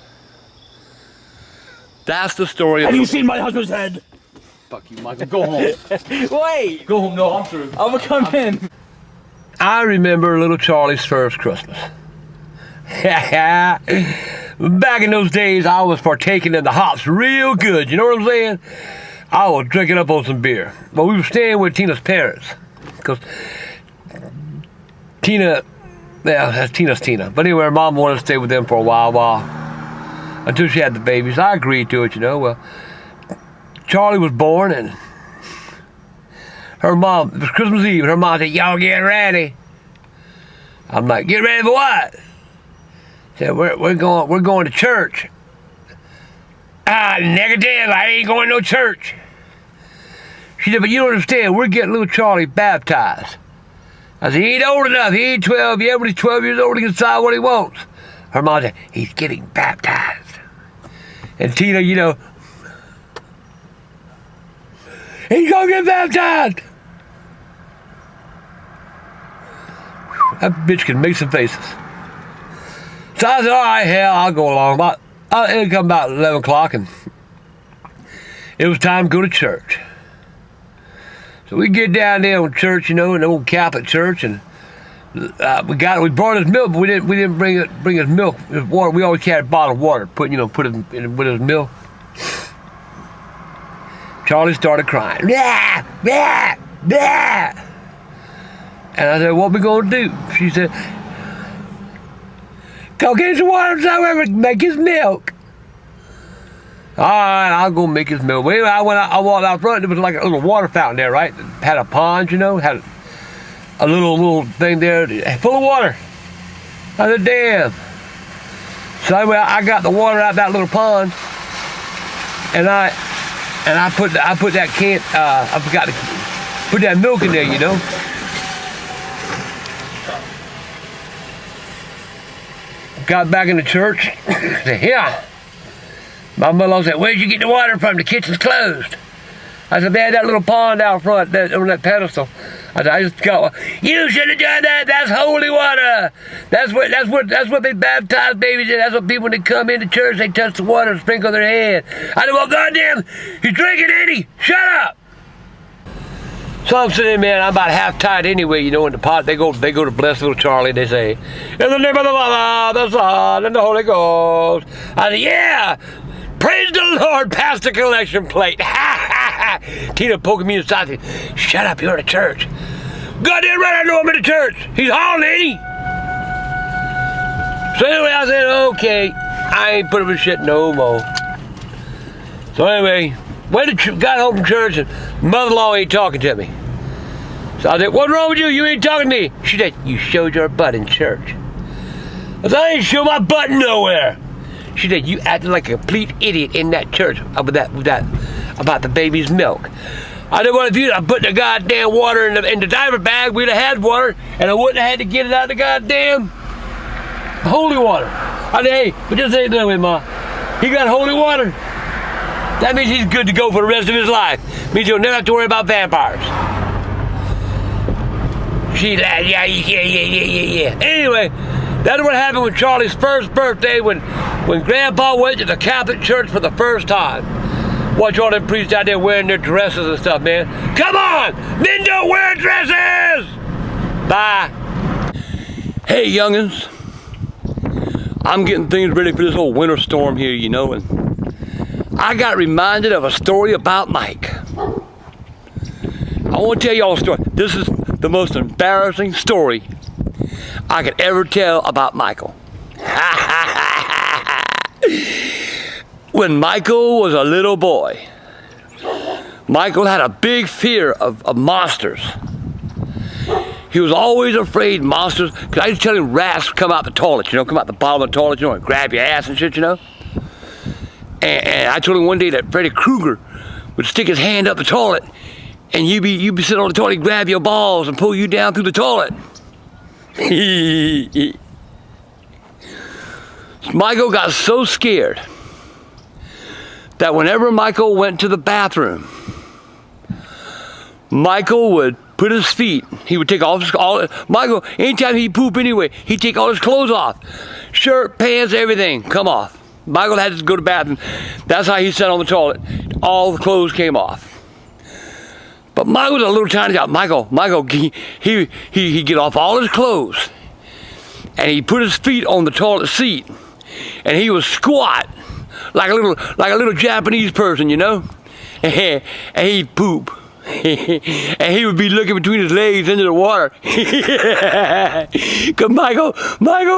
That's the story. Have you seen my husband's head? Fuck you, Michael. Go home. Wait. Go home. No, I'm through. I'm gonna come in. I remember little Charlie's first Christmas. Back in those days, I was partaking in the hops real good. You know what I'm saying? I was drinking up on some beer. But we were staying with Tina's parents, because Tina, yeah, that's Tina's Tina. But anyway, her mom wanted to stay with them for a while, until she had the babies. I agreed to it, you know. Well, Charlie was born, and her mom, it was Christmas Eve, and her mom said, y'all get ready. I'm like, get ready for what? Said, we're going to church. Negative, I ain't going to no church. She said, but you don't understand, we're getting little Charlie baptized. I said, he ain't old enough, he ain't 12 yet, when he's 12 years old, he can decide what he wants. Her mom said, he's getting baptized. And Tina, you know, he's gonna get baptized. That bitch can make some faces. So I said, all right, hell, I'll go along. It'll come about 11 o'clock, and it was time to go to church. So we get down there to church, you know, an old Catholic church, and we brought his milk, but we didn't bring his milk, his water. We always carried bottled water, put it in with his milk. Charlie started crying. Blah, blah, blah. And I said, what we gonna do? She said, go get some water somewhere and make his milk. All right, I'll go make his milk. Well, I walked out front. There was like a little water fountain there, right? It had a pond, you know, had a little thing there full of water. I said, damn. So anyway, I got the water out of that little pond, and I put that can. I forgot to put that milk in there, you know. Got back in the church. Said, yeah. My mother-in-law said, where'd you get the water from? The kitchen's closed. I said, they had that little pond out front on that pedestal. I said, I just got one. You should have done that. That's holy water. That's what they baptize babies in. That's what people, when they come into church, they touch the water and sprinkle their head. I said, well, goddamn, he's drinking, ain't he? Shut up. So I'm sitting, man, I'm about half tied anyway, you know, in the pot. They go to bless little Charlie. They say, in the name of the Father, the Son, and the Holy Ghost. I said, yeah. Praise the Lord, pass the collection plate. Ha ha ha. Tina poking me in the side and said, shut up, you're in a church. Goddamn right, I know I'm in a church. He's hauling, ain't he? So anyway, I said, okay, I ain't putting up with shit no more. So anyway, got home from church, and mother-in-law ain't talking to me. So I said, what's wrong with you? You ain't talking to me. She said, you showed your butt in church. I said, I ain't show my butt nowhere. She said, you acted like a complete idiot in that church about the baby's milk. I said, well, if you'd have put the goddamn water in the diaper bag, we'd have had water, and I wouldn't have had to get it out of the goddamn Holy water. I said, hey, but this ain't done with, Ma. He got holy water. That means he's good to go for the rest of his life. Means he'll never have to worry about vampires. She laughed, yeah. Anyway, that's what happened with Charlie's first birthday when Grandpa went to the Catholic Church for the first time. Watch all them priests out there wearing their dresses and stuff, man. Come on! Men don't wear dresses! Bye. Hey, youngins. I'm getting things ready for this whole winter storm here, you know, and I got reminded of a story about Mike. I want to tell y'all a story. This is the most embarrassing story I could ever tell about Michael. When Michael was a little boy, Michael had a big fear of monsters. He was always afraid monsters, because I used to tell him rats come out the toilet, you know, come out the bottom of the toilet, you know, and grab your ass and shit, you know. And I told him one day that Freddy Krueger would stick his hand up the toilet, and you'd be sitting on the toilet, he'd grab your balls and pull you down through the toilet. Michael got so scared that whenever Michael went to the bathroom, Michael would put his feet, he would take off Michael, anytime he'd poop anyway, he'd take all his clothes off. Shirt, pants, everything, come off. Michael had to go to the bathroom. That's how he sat on the toilet. All the clothes came off. But Michael was a little tiny guy. Michael, he'd get off all his clothes, and he put his feet on the toilet seat, and he would squat like a little Japanese person, you know, and he'd poop. And he would be looking between his legs into the water. Cause Michael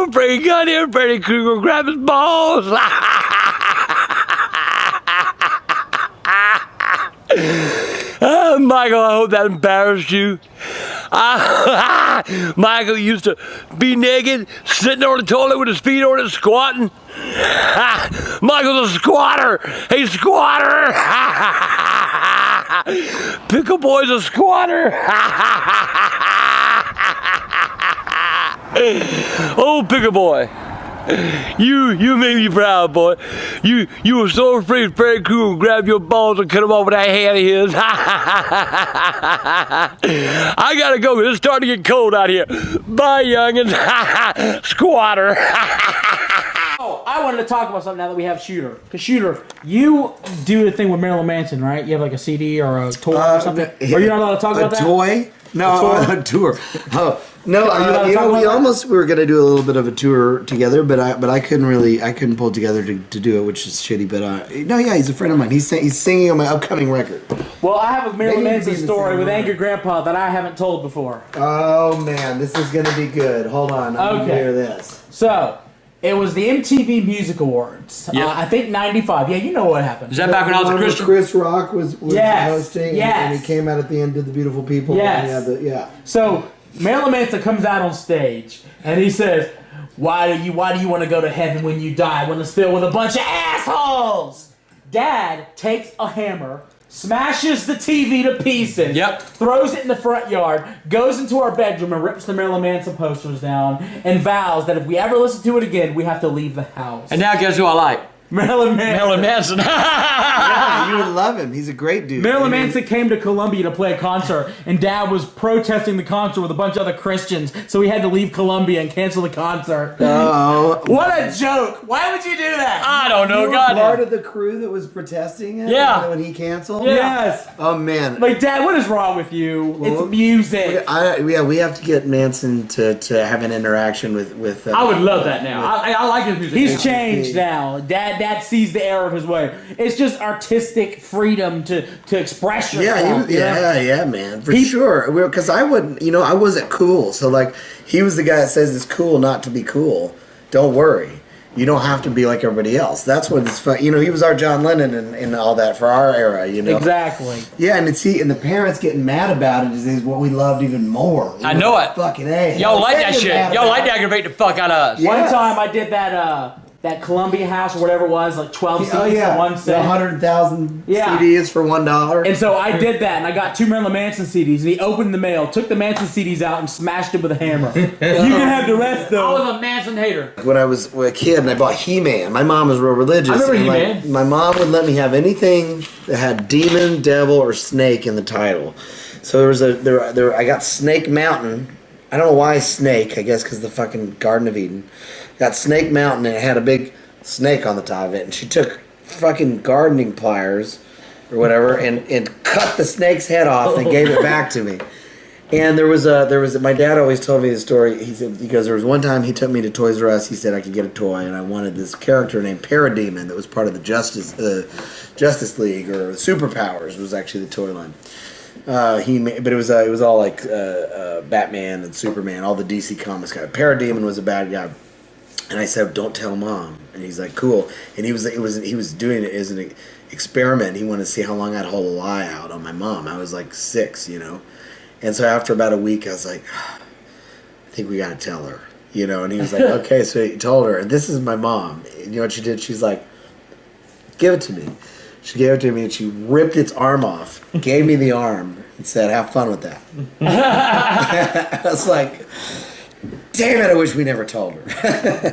afraid goddamn Freddy Krueger grab his balls. Oh, Michael, I hope that embarrassed you. Michael used to be naked, sitting on the toilet with his feet on it, squatting. Michael's a squatter. Hey, squatter. Pickle Boy's a squatter. Oh, Pickle Boy. You made me proud, boy. You were so afraid Freddy Krueger would grab your balls and cut them off with that hand of his. I gotta go, it's starting to get cold out here. Bye, youngins. Squatter. Oh, I wanted to talk about something now that we have Shooter. Because Shooter, you do the thing with Marilyn Manson, right? You have like a CD or a tour or something? Or you're not allowed to talk about that? A toy? No, a tour. Oh, no, we were gonna do a little bit of a tour together, but I couldn't pull it together to do it, which is shitty. But no, yeah, he's a friend of mine. He's singing on my upcoming record. Well, I have a Marilyn Manson story with Angry Grandpa that I haven't told before. Oh man, this is gonna be good. Hold on, I'm gonna hear this. So, it was the MTV Music Awards. Yep. I think '95. Yeah, you know what happened. Is that back when I was a Christian? Chris Rock was Yes. hosting, Yes. and he came out at the end, did the Beautiful People. Yes. Yeah. So Marilyn Manson comes out on stage and he says, "Why do you want to go to heaven when you die? When it's filled with a bunch of assholes." Dad takes a hammer, smashes the TV to pieces, throws it in the front yard, goes into our bedroom and rips the Marilyn Manson posters down, and vows that if we ever listen to it again, we have to leave the house. And now guess who I like? Marilyn Manson. Yeah, you would love him. He's a great dude. Marilyn Manson came to Columbia to play a concert, and Dad was protesting the concert with a bunch of other Christians, so he had to leave Columbia and cancel the concert. Oh. What a joke! Why would you do that? I don't know. You were part of the crew that was protesting it? Yeah. When he canceled? Yes. Oh, man. Like, Dad, what is wrong with you? It's music. We have to get Manson to have an interaction with I would love that now. I like his music. He's changed now. Dad sees the error of his way. It's just artistic freedom to express yourself. Yeah, man, for sure. Because I wouldn't, I wasn't cool. So, like, he was the guy that says it's cool not to be cool. Don't worry. You don't have to be like everybody else. That's what it's fun. He was our John Lennon and all that for our era, Exactly. Yeah, and the parents getting mad about it is what we loved even more. I know it. Fucking A. Y'all like that shit. Y'all like to aggravate the fuck out of us. Yeah. One time I did that that Columbia House or whatever it was, like 12 CDs Oh yeah, for 1 cent. 100,000 Yeah. CDs for $1. And so I did that, and I got 2 Marilyn Manson CDs, and he opened the mail, took the Manson CDs out, and smashed them with a hammer. You can have the rest, though. I was a Manson hater. When I was a kid and I bought He-Man, my mom was real religious. I remember and, He-Man. my mom would let me have anything that had demon, devil, or snake in the title. So I got Snake Mountain. I don't know why Snake. I guess because the fucking Garden of Eden. Got Snake Mountain and it had a big snake on the top of it. And she took fucking gardening pliers or whatever and cut the snake's head off and gave it back to me. And there was my dad always told me the story. He said, because there was one time he took me to Toys R Us. He said I could get a toy, and I wanted this character named Parademon that was part of the Justice League, or Superpowers was actually the toy line. But it was all like Batman and Superman, all the DC Comics guys. Parademon was a bad guy, and I said, "Don't tell Mom." And he's like, "Cool." And he was doing it as an experiment. He wanted to see how long I'd hold a lie out on my mom. I was like 6, you know. And so after about a week, I was like, I think we got to tell her, you know. And he was like, okay. So he told her, and this is my mom. And you know what she did? She's like, give it to me. She gave it to me, and she ripped its arm off, gave me the arm, and said, have fun with that. I was like, damn it, I wish we never told her.